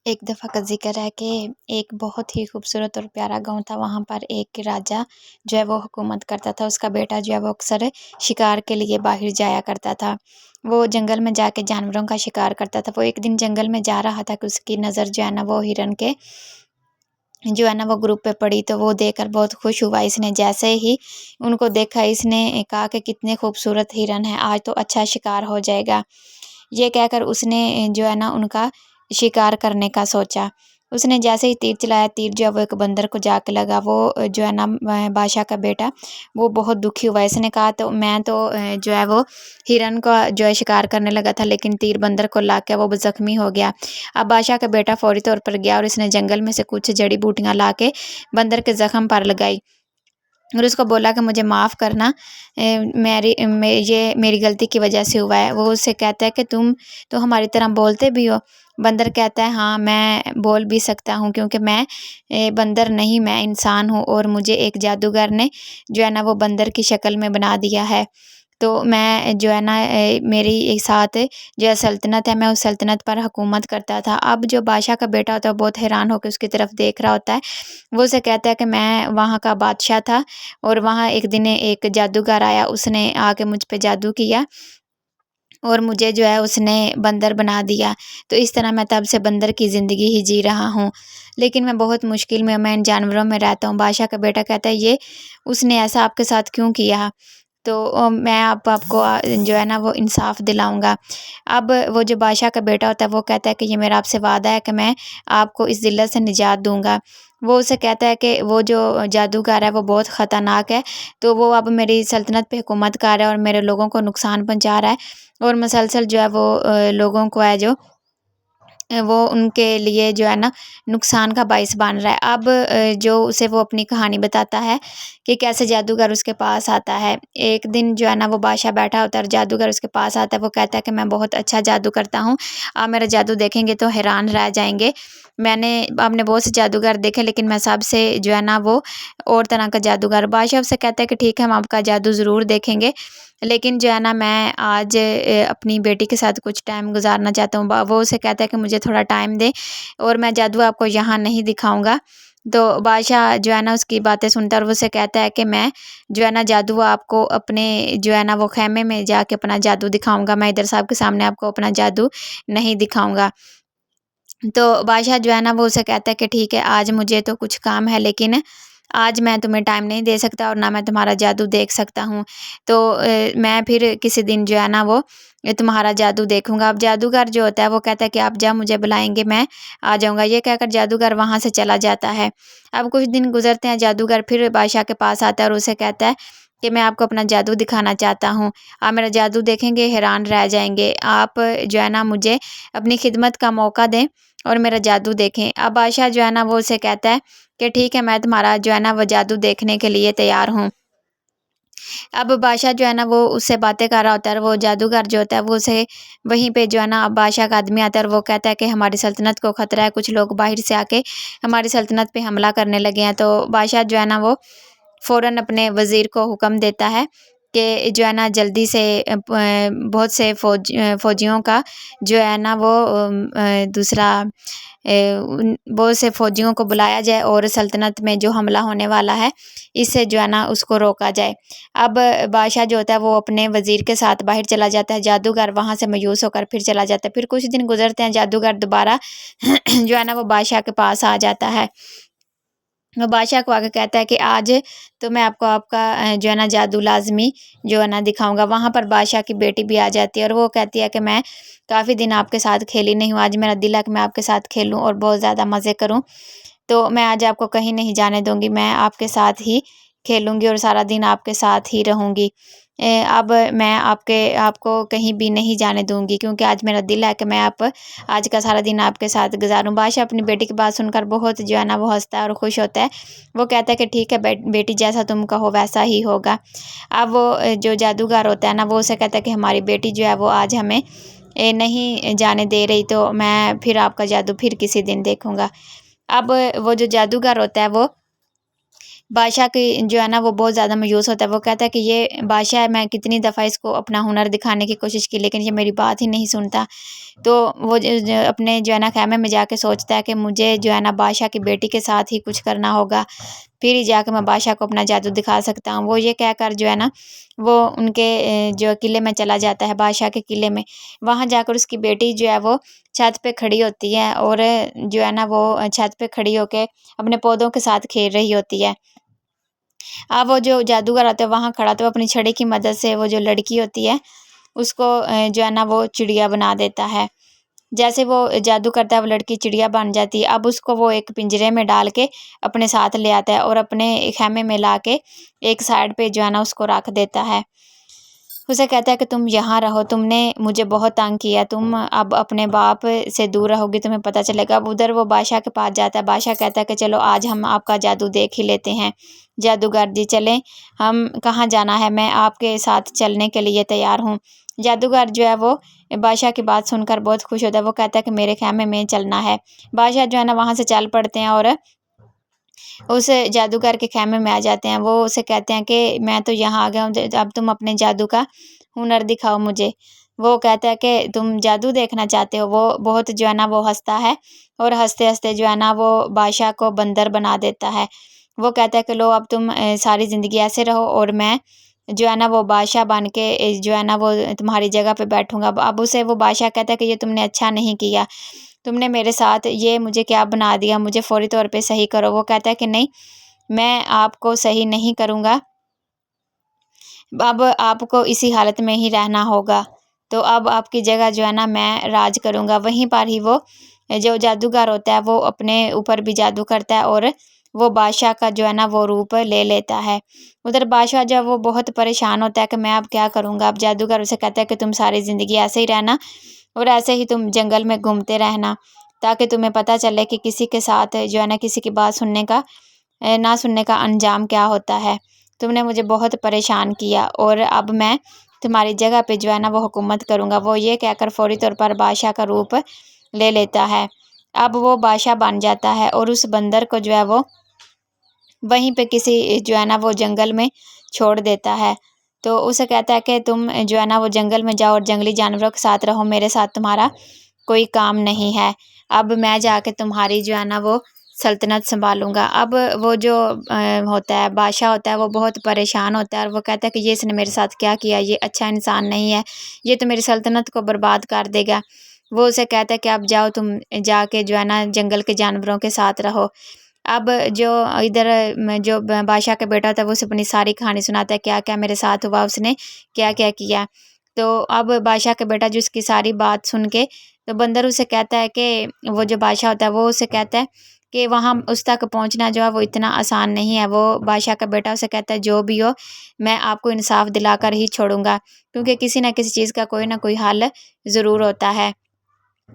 ایک دفعہ کا ذکر ہے کہ ایک بہت ہی خوبصورت اور پیارا گاؤں تھا۔ وہاں پر ایک راجا جو ہے وہ حکومت کرتا تھا۔ اس کا بیٹا جو ہے وہ اکثر شکار کے لیے باہر جایا کرتا تھا۔ وہ جنگل میں جا کے جانوروں کا شکار کرتا تھا۔ وہ ایک دن جنگل میں جا رہا تھا کہ اس کی نظر جو ہے نا وہ ہرن کے جو ہے نا وہ گروپ پہ پڑی، تو وہ دیکھ کر بہت خوش ہوا۔ اس نے جیسے ہی ان کو دیکھا، اس نے کہا کہ کتنے خوبصورت ہرن ہیں، آج تو اچھا شکار ہو جائے گا۔ یہ کہہ کر اس نے جو ہے نا ان کا شکار کرنے کا سوچا۔ اس نے جیسے ہی تیر چلایا، تیر جو ہے وہ ایک بندر کو جا کے لگا۔ وہ جو ہے نا بادشاہ کا بیٹا وہ بہت دکھی ہوا۔ اس نے کہا تو میں تو جو ہے وہ ہرن کا جو ہے شکار کرنے لگا تھا، لیکن تیر بندر کو لا کے وہ زخمی ہو گیا۔ اب بادشاہ کا بیٹا فوری طور پر گیا اور اس نے جنگل میں سے کچھ جڑی بوٹیاں لا کے بندر کے زخم پر لگائی اور اس کو بولا کہ مجھے معاف کرنا، یہ میری غلطی کی وجہ سے ہوا ہے۔ وہ اسے کہتا ہے کہ تم تو ہماری طرح بولتے بھی ہو؟ بندر کہتا ہے ہاں میں بول بھی سکتا ہوں، کیونکہ میں بندر نہیں، میں انسان ہوں، اور مجھے ایک جادوگر نے جو ہے نا وہ بندر کی شکل میں بنا دیا ہے، تو میں جو ہے نا میری ساتھ جو ہے سلطنت ہے، میں اس سلطنت پر حکومت کرتا تھا۔ اب جو بادشاہ کا بیٹا ہوتا ہے بہت حیران ہو کے اس کی طرف دیکھ رہا ہوتا ہے۔ وہ اسے کہتا ہے کہ میں وہاں کا بادشاہ تھا اور وہاں ایک دن ایک جادوگر آیا، اس نے آ کے مجھ پہ جادو کیا اور مجھے جو ہے اس نے بندر بنا دیا، تو اس طرح میں تب سے بندر کی زندگی ہی جی رہا ہوں، لیکن میں بہت مشکل میں ان جانوروں میں رہتا ہوں۔ بادشاہ کا بیٹا کہتا ہے یہ اس نے ایسا آپ کے ساتھ کیوں کیا؟ تو میں آپ کو جو ہے نا وہ انصاف دلاؤں گا۔ اب وہ جو بادشاہ کا بیٹا ہوتا ہے وہ کہتا ہے کہ یہ میرا آپ سے وعدہ ہے کہ میں آپ کو اس ذلت سے نجات دوں گا۔ وہ اسے کہتا ہے کہ وہ جو جادوگر ہے وہ بہت خطرناک ہے، تو وہ اب میری سلطنت پہ حکومت کر رہا ہے اور میرے لوگوں کو نقصان پہنچا رہا ہے، اور مسلسل جو ہے وہ لوگوں کو ہے جو وہ ان کے لیے جو ہے نا نقصان کا باعث بن رہا ہے۔ اب جو اسے وہ اپنی کہانی بتاتا ہے کہ کیسے جادوگر اس کے پاس آتا ہے۔ ایک دن جو ہے نا وہ بادشاہ بیٹھا ہوتا ہے اور جادوگر اس کے پاس آتا ہے۔ وہ کہتا ہے کہ میں بہت اچھا جادو کرتا ہوں، آپ میرا جادو دیکھیں گے تو حیران رہ جائیں گے۔ آپ نے بہت سے جادوگر دیکھے، لیکن میں سب سے جو ہے نا وہ اور طرح کا جادوگر۔ بادشاہ سے کہتا ہے کہ ٹھیک ہے، ہم آپ کا جادو ضرور دیکھیں گے، لیکن جو ہے نا میں آج اپنی بیٹی کے ساتھ کچھ ٹائم گزارنا چاہتا ہوں۔ وہ اسے کہتا ہے کہ مجھے تھوڑا ٹائم دے اور میں جادو آپ کو یہاں نہیں دکھاؤں گا۔ تو بادشاہ جو ہے نا اس کی باتیں سنتا ہے اور وہ اسے کہتا ہے کہ میں جو ہے نا جادو آپ کو اپنے جو ہے نا وہ خیمے میں جا کے اپنا جادو دکھاؤں گا، میں ادھر صاحب کے سامنے آپ کو اپنا جادو نہیں دکھاؤں گا۔ تو بادشاہ جو ہے نا وہ اسے کہتا ہے کہ ٹھیک ہے، آج مجھے تو کچھ کام ہے، لیکن آج میں تمہیں ٹائم نہیں دے سکتا اور نہ میں تمہارا جادو دیکھ سکتا ہوں، تو میں پھر کسی دن جو ہے نا وہ تمہارا جادو دیکھوں گا۔ اب جادوگر جو ہوتا ہے وہ کہتا ہے کہ آپ جب مجھے بلائیں گے میں آ جاؤں گا۔ یہ کہہ کر جادوگر وہاں سے چلا جاتا ہے۔ اب کچھ دن گزرتے ہیں، جادوگر پھر بادشاہ کے پاس آتا ہے اور اسے کہتا ہے کہ میں آپ کو اپنا جادو دکھانا چاہتا ہوں، آپ میرا جادو دیکھیں گے حیران رہ جائیں گے، آپ جو ہے نا مجھے اپنی خدمت کا موقع دیں اور میرا جادو دیکھیں۔ اب بادشاہ جو ہے نا وہ اسے کہتا ہے کہ ٹھیک ہے، میں تمہارا جو ہے نا وہ جادو دیکھنے کے لیے تیار ہوں۔ اب بادشاہ جو ہے نا وہ اس سے باتیں کر رہا ہوتا ہے، اور وہ جادوگر جو ہوتا ہے وہ اسے وہیں پہ جو ہے نا بادشاہ کا آدمی آتا ہے اور وہ کہتا ہے کہ ہماری سلطنت کو خطرہ ہے، کچھ لوگ باہر سے آ کے ہماری سلطنت پہ حملہ کرنے لگے ہیں۔ تو بادشاہ جو ہے نا وہ فوراً اپنے وزیر کو حکم دیتا ہے کہ جو ہے نا جلدی سے بہت سے فوجیوں کا جو ہے نا وہ بہت سے فوجیوں کو بلایا جائے اور سلطنت میں جو حملہ ہونے والا ہے اس سے جو ہے نا اس کو روکا جائے۔ اب بادشاہ جو ہوتا ہے وہ اپنے وزیر کے ساتھ باہر چلا جاتا ہے، جادوگر وہاں سے مایوس ہو کر پھر چلا جاتا ہے۔ پھر کچھ دن گزرتے ہیں، جادوگر دوبارہ جو ہے نا وہ بادشاہ کے پاس آ جاتا ہے۔ وہ بادشاہ کو آگے کہتا ہے کہ آج تو میں آپ کو آپ کا جو ہے نا جادو لازمی جو ہے نا دکھاؤں گا۔ وہاں پر بادشاہ کی بیٹی بھی آ جاتی ہے اور وہ کہتی ہے کہ میں کافی دن آپ کے ساتھ کھیلی نہیں ہوں، آج میرا دل ہے کہ میں آپ کے ساتھ کھیلوں اور بہت زیادہ مزے کروں، تو میں آج آپ کو کہیں نہیں جانے دوں گی، میں آپ کے ساتھ ہی کھیلوں گی اور سارا دن آپ کے ساتھ ہی رہوں گی۔ اب میں آپ کو کہیں بھی نہیں جانے دوں گی، کیونکہ آج میرا دل ہے کہ میں آج کا سارا دن آپ کے ساتھ گزاروں۔ بادشاہ اپنی بیٹی کی بات سن کر بہت جو ہے نا وہ ہنستا ہے اور خوش ہوتا ہے۔ وہ کہتا ہے کہ ٹھیک ہے بیٹی، جیسا تم کہو ویسا ہی ہوگا۔ اب وہ جو جادوگر ہوتا ہے نا وہ اسے کہتا ہے کہ ہماری بیٹی جو ہے وہ آج ہمیں نہیں جانے دے رہی، تو میں پھر آپ کا جادو پھر کسی دن دیکھوں گا۔ اب وہ جو جادوگر ہوتا ہے وہ بادشاہ کی جو ہے نا وہ بہت زیادہ مایوس ہوتا ہے. وہ کہتا ہے کہ یہ بادشاہ ہے، میں کتنی دفعہ اس کو اپنا ہنر دکھانے کی کوشش کی لیکن یہ میری بات ہی نہیں سنتا. تو وہ اپنے جو ہے نا خیمے میں جا کے سوچتا ہے کہ مجھے جو ہے نا بادشاہ کی بیٹی کے ساتھ ہی کچھ کرنا ہوگا، پھر ہی جا کے میں بادشاہ کو اپنا جادو دکھا سکتا ہوں. وہ یہ کہہ کر جو ہے نا وہ ان کے جو قلعے میں چلا جاتا ہے، بادشاہ کے قلعے میں. وہاں جا کر اس کی بیٹی جو ہے وہ چھت پہ کھڑی ہوتی ہے اور جو ہے نا وہ چھت پہ کھڑی ہو کے اپنے پودوں کے ساتھ کھیل رہی ہوتی ہے. اب وہ جو جادوگر ہوتا ہے وہاں کھڑا تو اپنی چھڑی کی مدد سے وہ جو لڑکی ہوتی ہے اس کو جو ہے نا وہ چڑیا بنا دیتا ہے. جیسے وہ جادو کرتا ہے وہ لڑکی چڑیا بن جاتی ہے. اب اس کو وہ ایک پنجرے میں ڈال کے اپنے ساتھ لے آتا ہے اور اپنے خیمے میں لا کے ایک سائڈ پہ جو ہے نا اس کو رکھ دیتا ہے. اسے کہتا ہے کہ تم یہاں رہو، تم نے مجھے بہت تنگ کیا، تم اب اپنے باپ سے دور رہو گی، تمہیں پتہ چلے گا. اب ادھر وہ بادشاہ کے پاس جاتا ہے. بادشاہ کہتا ہے کہ چلو آج ہم آپ کا جادو دیکھ ہی لیتے ہیں. جادوگر جی چلیں، ہم کہاں جانا ہے؟ میں آپ کے ساتھ چلنے کے لیے تیار ہوں. جادوگر جو ہے وہ بادشاہ کی بات سن کر بہت خوش ہوتا ہے. وہ کہتا ہے کہ میرے خیمے میں چلنا ہے. بادشاہ جو ہے نا وہاں سے چل پڑتے ہیں اور اس جادوگر کے خیمے میں آ جاتے ہیں. وہ اسے کہتے ہیں کہ میں تو یہاں آ گیا ہوں، اب تم اپنے جادو کا ہنر دکھاؤ مجھے. وہ کہتا ہے کہ تم جادو دیکھنا چاہتے ہو. وہ بہت جو ہے نا وہ ہنستا ہے اور ہنستے ہنستے جو ہے نا وہ بادشاہ کو بندر بنا دیتا ہے. وہ کہتا ہے کہ لو اب تم ساری زندگی ایسے رہو اور میں جو ہے نا وہ بادشاہ بن کے جو ہے نا وہ تمہاری جگہ پہ بیٹھوں گا. اب اسے وہ بادشاہ کہتا ہے کہ یہ تم نے اچھا نہیں کیا، تم نے میرے ساتھ یہ مجھے کیا بنا دیا، مجھے فوری طور پہ صحیح کرو. وہ کہتا ہے کہ نہیں، میں آپ کو صحیح نہیں کروں گا، اب آپ کو اسی حالت میں ہی رہنا ہوگا. تو اب آپ کی جگہ جو ہے نا میں راج کروں گا. وہیں پر ہی وہ جو جادوگر ہوتا ہے وہ اپنے اوپر بھی جادو کرتا ہے اور وہ بادشاہ کا جو ہے نا وہ روپ لے لیتا ہے. ادھر بادشاہ جو ہے وہ بہت پریشان ہوتا ہے کہ میں اب کیا کروں گا. اب جادوگر اسے کہتا ہے کہ تم ساری زندگی ایسے ہی رہنا اور ایسے ہی تم جنگل میں گھومتے رہنا تاکہ تمہیں پتہ چلے کہ کسی کے ساتھ جو ہے نا کسی کی بات سننے کا نہ سننے کا انجام کیا ہوتا ہے. تم نے مجھے بہت پریشان کیا اور اب میں تمہاری جگہ پہ جو ہے نا وہ حکومت کروں گا. وہ یہ کہہ کر فوری طور پر بادشاہ کا روپ لے لیتا ہے. اب وہ بادشاہ بن جاتا ہے اور اس بندر کو جو ہے وہ وہیں پہ کسی جو ہے نا وہ جنگل میں چھوڑ دیتا ہے. تو اسے کہتا ہے کہ تم جو ہے نا وہ جنگل میں جاؤ اور جنگلی جانوروں کے ساتھ رہو، میرے ساتھ تمہارا کوئی کام نہیں ہے. اب میں جا کے تمہاری جو ہے نا وہ سلطنت سنبھالوں گا. اب وہ جو ہوتا ہے بادشاہ ہوتا ہے وہ بہت پریشان ہوتا ہے اور وہ کہتا ہے کہ یہ اس نے میرے ساتھ کیا کیا، یہ اچھا انسان نہیں ہے، یہ تو میری سلطنت کو برباد کر دے گا. وہ اسے کہتا ہے کہ اب جاؤ تم جا کے جو ہے نا جنگل کے جانوروں کے ساتھ رہو. اب جو ادھر جو بادشاہ کا بیٹا ہوتا ہے وہ اسے اپنی ساری کہانی سناتا ہے، کیا کیا میرے ساتھ ہوا، اس نے کیا کیا کیا. تو اب بادشاہ کا بیٹا جو اس کی ساری بات سن کے تو بندر اسے کہتا ہے کہ وہ جو بادشاہ ہوتا ہے وہ اسے کہتا ہے کہ وہاں اس تک پہنچنا جو ہے وہ اتنا آسان نہیں ہے. وہ بادشاہ کا بیٹا اسے کہتا ہے جو بھی ہو میں آپ کو انصاف دلا کر ہی چھوڑوں گا، کیونکہ کسی نہ کسی چیز کا کوئی نہ کوئی حل ضرور ہوتا ہے.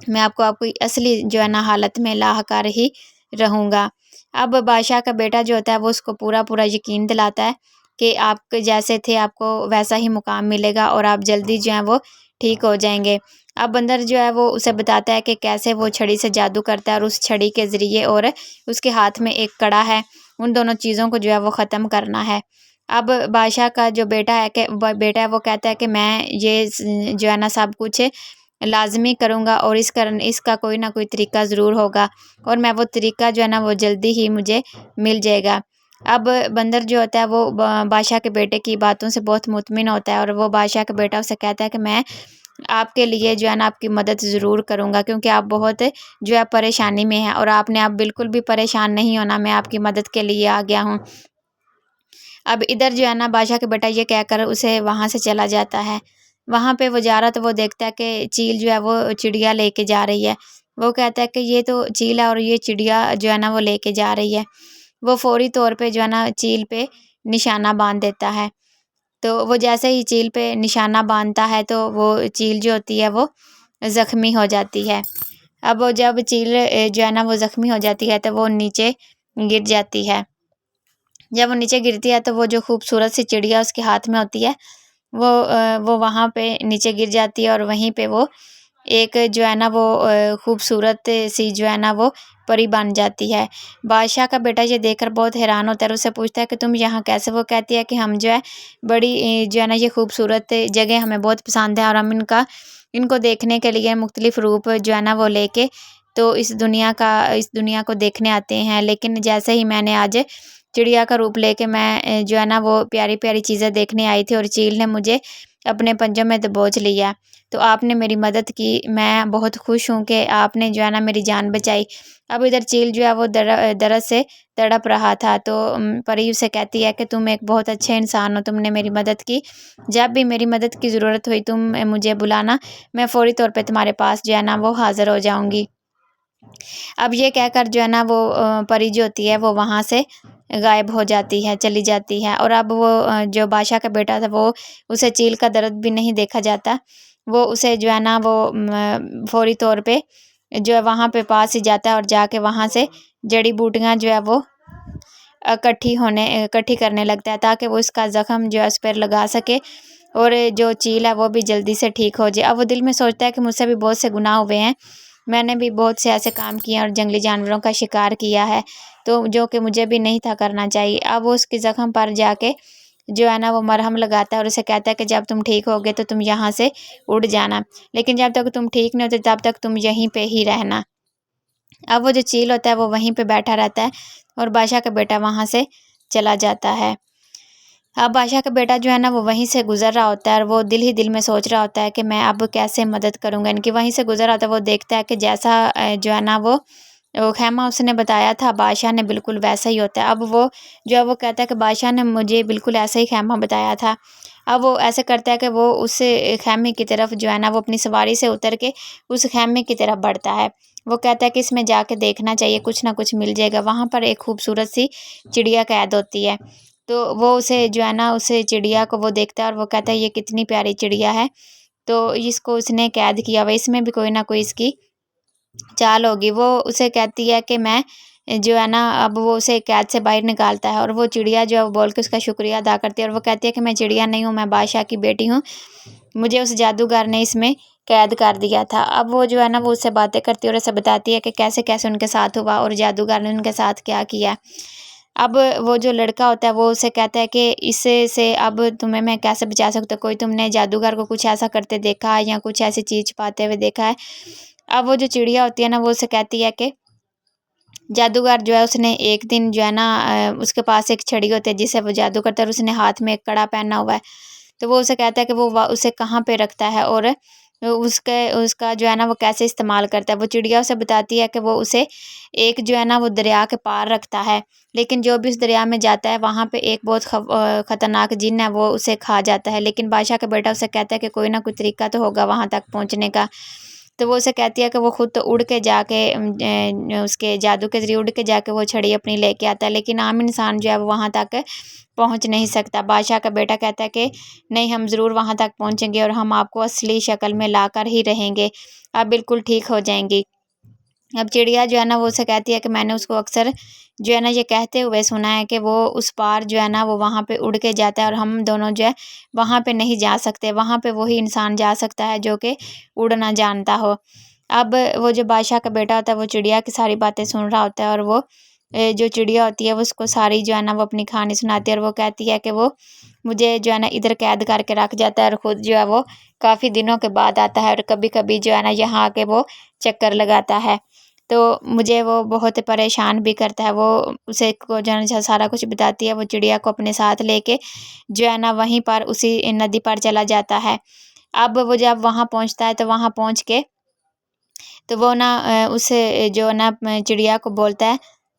میں آپ کو اصلی جو ہے نا حالت میں لا کر ہی رہوں گا. اب بادشاہ کا بیٹا جو ہوتا ہے وہ اس کو پورا یقین دلاتا ہے کہ آپ جیسے تھے آپ کو ویسا ہی مقام ملے گا اور آپ جلدی جو ہے وہ ٹھیک ہو جائیں گے. اب بندر جو ہے وہ اسے بتاتا ہے کہ کیسے وہ چھڑی سے جادو کرتا ہے اور اس چھڑی کے ذریعے اور اس کے ہاتھ میں ایک کڑا ہے، ان دونوں چیزوں کو جو ہے وہ ختم کرنا ہے. اب بادشاہ کا جو بیٹا ہے وہ کہتا ہے کہ میں یہ جو ہے نا سب کچھ لازمی کروں گا اور اس کا کوئی نہ کوئی طریقہ ضرور ہوگا اور میں وہ طریقہ جو ہے نا وہ جلدی ہی مجھے مل جائے گا. اب بندر جو ہوتا ہے وہ بادشاہ کے بیٹے کی باتوں سے بہت مطمئن ہوتا ہے اور وہ بادشاہ کا بیٹا اسے کہتا ہے کہ میں آپ کے لیے جو ہے نا آپ کی مدد ضرور کروں گا، کیونکہ آپ بہت جو ہے پریشانی میں ہیں اور آپ نے اب بالکل بھی پریشان نہیں ہونا، میں آپ کی مدد کے لیے آ گیا ہوں. اب ادھر جو ہے نا بادشاہ کا بیٹا یہ کہہ کر اسے وہاں سے چلا جاتا ہے. وہاں پہ وہ جا رہا تو وہ دیکھتا ہے کہ چیل جو ہے وہ چڑیا لے کے جا رہی ہے. وہ کہتا ہے کہ یہ تو چیل ہے اور یہ چڑیا جو ہے نا وہ لے کے جا رہی ہے. وہ فوری طور پہ جو ہے نا چیل پہ نشانہ باندھ دیتا ہے. تو وہ جیسے ہی چیل پہ نشانہ باندھتا ہے تو وہ چیل جو ہوتی ہے وہ زخمی ہو جاتی ہے. اب وہ جب چیل جو ہے نا وہ زخمی ہو جاتی ہے تو وہ نیچے گر جاتی ہے. جب وہ نیچے گرتی ہے تو وہ جو خوبصورت سی چڑیا اس کے ہاتھ میں ہوتی ہے وہ وہاں پہ نیچے گر جاتی ہے اور وہیں پہ وہ ایک جو ہے نا وہ خوبصورت سی جو ہے نا وہ پری بن جاتی ہے۔ بادشاہ کا بیٹا یہ دیکھ کر بہت حیران ہوتا ہے اور اسے پوچھتا ہے کہ تم یہاں کیسے؟ وہ کہتی ہے کہ ہم جو ہے بڑی جو ہے نا یہ خوبصورت جگہ ہمیں بہت پسند ہے اور ہم ان کو دیکھنے کے لیے مختلف روپ جو ہے نا وہ لے کے تو اس دنیا کو دیکھنے آتے ہیں، لیکن جیسے ہی میں نے آج چڑیا کا روپ لے کے میں جو ہے نا وہ پیاری پیاری چیزیں دیکھنے آئی تھی اور چیل نے مجھے اپنے پنجوں میں دبوچ لیا، تو آپ نے میری مدد کی، میں بہت خوش ہوں کہ آپ نے جو ہے نا میری جان بچائی۔ اب ادھر چیل جو ہے وہ درد سے تڑپ رہا تھا، تو پری اسے کہتی ہے کہ تم ایک بہت اچھے انسان ہو، تم نے میری مدد کی، جب بھی میری مدد کی ضرورت ہوئی تم مجھے بلانا، میں فوری طور پہ تمہارے پاس جو ہے نا وہ حاضر ہو جاؤں گی۔ اب یہ کہہ کر جو ہے نا وہ پری جو ہوتی ہے وہ وہاں سے غائب ہو جاتی ہے، چلی جاتی ہے، اور اب وہ جو بادشاہ کا بیٹا تھا وہ اسے چیل کا درد بھی نہیں دیکھا جاتا، وہ اسے جو ہے نا وہ فوری طور پہ جو ہے وہاں پہ پاس ہی جاتا ہے اور جا کے وہاں سے جڑی بوٹیاں جو ہے وہ اکٹھی کرنے لگتا ہے تاکہ وہ اس کا زخم جو ہے اس پر لگا سکے اور جو چیل ہے وہ بھی جلدی سے ٹھیک ہو جائے۔ اب وہ دل میں سوچتا ہے کہ مجھ سے بھی بہت سے گناہ ہوئے ہیں، میں نے بھی بہت سے ایسے کام کیے ہیں اور جنگلی جانوروں کا شکار کیا ہے، تو جو کہ مجھے بھی نہیں تھا کرنا چاہیے۔ اب وہ اس کے زخم پر جا کے جو ہے نا وہ مرہم لگاتا ہے اور اسے کہتا ہے کہ جب تم ٹھیک ہوگے تو تم یہاں سے اڑ جانا، لیکن جب تک تم ٹھیک نہیں ہوتے تب تک تم یہیں پہ ہی رہنا۔ اب وہ جو چیل ہوتا ہے وہ وہیں پہ بیٹھا رہتا ہے اور بادشاہ کا بیٹا وہاں سے چلا جاتا ہے۔ اب بادشاہ کا بیٹا جو ہے نا وہ وہیں سے گزر رہا ہوتا ہے اور وہ دل ہی دل میں سوچ رہا ہوتا ہے کہ میں اب کیسے مدد کروں گا ان کی۔ وہیں سے گزر رہا ہوتا ہے، وہ دیکھتا ہے کہ جیسا جو ہے نا وہ خیمہ اس نے بتایا تھا بادشاہ نے بالکل ویسا ہی ہوتا ہے۔ اب وہ جو ہے وہ کہتا ہے کہ بادشاہ نے مجھے بالکل ایسا ہی خیمہ بتایا تھا۔ اب وہ ایسے کرتا ہے کہ وہ اس خیمے کی طرف جو ہے نا وہ اپنی سواری سے اتر کے اس خیمے کی طرف بڑھتا ہے۔ وہ کہتا ہے کہ اس میں جا کے دیکھنا چاہیے، کچھ نہ کچھ مل جائے گا۔ وہاں پر ایک خوبصورت سی چڑیا قید ہوتی ہے، تو وہ اسے جو ہے نا اسے چڑیا کو وہ دیکھتا ہے اور وہ کہتا ہے یہ کتنی پیاری چڑیا ہے، تو اس کو اس نے قید کیا ہوا، اس میں بھی کوئی نہ کوئی اس کی چال ہوگی۔ وہ اسے کہتی ہے کہ میں جو ہے نا اب وہ اسے قید سے باہر نکالتا ہے اور وہ چڑیا جو ہے وہ بول کے اس کا شکریہ ادا کرتی ہے اور وہ کہتی ہے کہ میں چڑیا نہیں ہوں، میں بادشاہ کی بیٹی ہوں، مجھے اس جادوگر نے اس میں قید کر دیا تھا۔ اب وہ جو ہے نا وہ اس سے باتیں کرتی ہے اور اسے بتاتی ہے کہ کیسے کیسے ان کے ساتھ ہوا اور جادوگر نے ان کے ساتھ کیا کیا۔ اب وہ جو لڑکا ہوتا ہے وہ اسے کہتا ہے کہ اس سے اب تمہیں میں کیسے بچا سکتا ہوں، کوئی تم نے جادوگر کو کچھ ایسا کرتے دیکھا ہے یا کچھ ایسی چیز چھپاتے ہوئے دیکھا ہے؟ اب وہ جو چڑیا ہوتی ہے نا وہ اسے کہتی ہے کہ جادوگر جو ہے اس نے ایک دن جو ہے نا اس کے پاس ایک چھڑی ہوتی ہے جسے وہ جادو کرتا ہے اور اس نے ہاتھ میں ایک کڑا پہنا ہوا ہے، تو وہ اسے کہتا ہے کہ وہ اسے کہاں پہ رکھتا ہے اور اس کا جو ہے نا وہ کیسے استعمال کرتا ہے۔ وہ چڑیا اسے بتاتی ہے کہ وہ اسے ایک جو ہے نا وہ دریا کے پار رکھتا ہے، لیکن جو بھی اس دریا میں جاتا ہے وہاں پہ ایک بہت خطرناک جن ہے وہ اسے کھا جاتا ہے، لیکن بادشاہ کا بیٹا اسے کہتا ہے کہ کوئی نہ کوئی طریقہ تو ہوگا وہاں تک پہنچنے کا، تو وہ اسے کہتی ہے کہ وہ خود تو اڑ کے جا کے اس کے جادو کے ذریعے اڑ کے جا کے وہ چھڑی اپنی لے کے آتا ہے، لیکن عام انسان جو ہے وہ وہاں تک پہنچ نہیں سکتا۔ بادشاہ کا بیٹا کہتا ہے کہ نہیں، ہم ضرور وہاں تک پہنچیں گے اور ہم آپ کو اصلی شکل میں لا کر ہی رہیں گے، آپ بالکل ٹھیک ہو جائیں گی۔ اب چڑیا جو ہے نا وہ اسے کہتی ہے کہ میں نے اس کو اکثر جو ہے نا یہ کہتے ہوئے سنا ہے کہ وہ اس پار جو ہے نا وہ وہاں پہ اڑ کے جاتا ہے اور ہم دونوں جو ہے وہاں پہ نہیں جا سکتے، وہاں پہ وہی انسان جا سکتا ہے جو کہ اڑنا جانتا ہو۔ اب وہ جو بادشاہ کا بیٹا ہوتا ہے وہ چڑیا کی ساری باتیں سن رہا ہوتا ہے اور وہ جو چڑیا ہوتی ہے وہ اس کو ساری جو ہے نا وہ اپنی کہانی سناتی ہے اور وہ کہتی ہے کہ وہ مجھے جو ہے نا ادھر قید کر کے رکھ جاتا ہے اور خود جو ہے وہ کافی دنوں کے بعد آتا ہے اور کبھی کبھی جو ہے نا یہاں آ کے وہ چکر لگاتا ہے، تو مجھے وہ بہت پریشان بھی کرتا ہے۔ وہ اسے کو جو ہے نا سارا کچھ بتاتی ہے، وہ چڑیا کو اپنے ساتھ لے کے جو ہے نا وہیں پر اسی ندی پر چلا جاتا ہے۔ اب وہ جب وہاں پہنچتا ہے تو وہاں پہنچ کے تو وہ نا اسے جو نا چڑیا کو بولتا ہے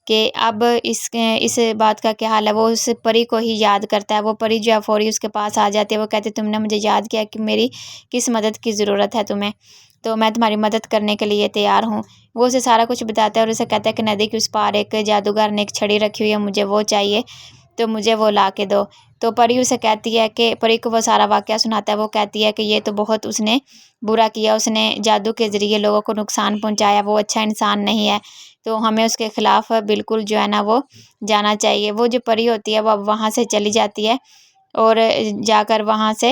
کہ اب اس بات کا کیا حال ہے۔ وہ اس پری کو ہی یاد کرتا ہے، وہ پری جو ہے فوری اس کے پاس آ جاتی ہے، وہ کہتے تم نے مجھے یاد کیا کہ میری کس مدد کی ضرورت ہے تمہیں، تو میں تمہاری مدد کرنے کے لیے تیار ہوں۔ وہ اسے سارا کچھ بتاتا ہے اور اسے کہتا ہے کہ ندی کے اس پار ایک جادوگر نے ایک چھڑی رکھی ہوئی ہے، مجھے وہ چاہیے، تو مجھے وہ لا کے دو۔ تو پری اسے کہتی ہے کہ پری کو وہ سارا واقعہ سناتا ہے، وہ کہتی ہے کہ یہ تو بہت اس نے برا کیا، اس نے جادو کے ذریعے لوگوں کو نقصان پہنچایا، وہ اچھا انسان نہیں ہے، تو ہمیں اس کے خلاف بالکل جو ہے نا وہ جانا چاہیے۔ وہ جو پری ہوتی ہے وہ اب وہاں سے چلی جاتی ہے اور جا کر وہاں سے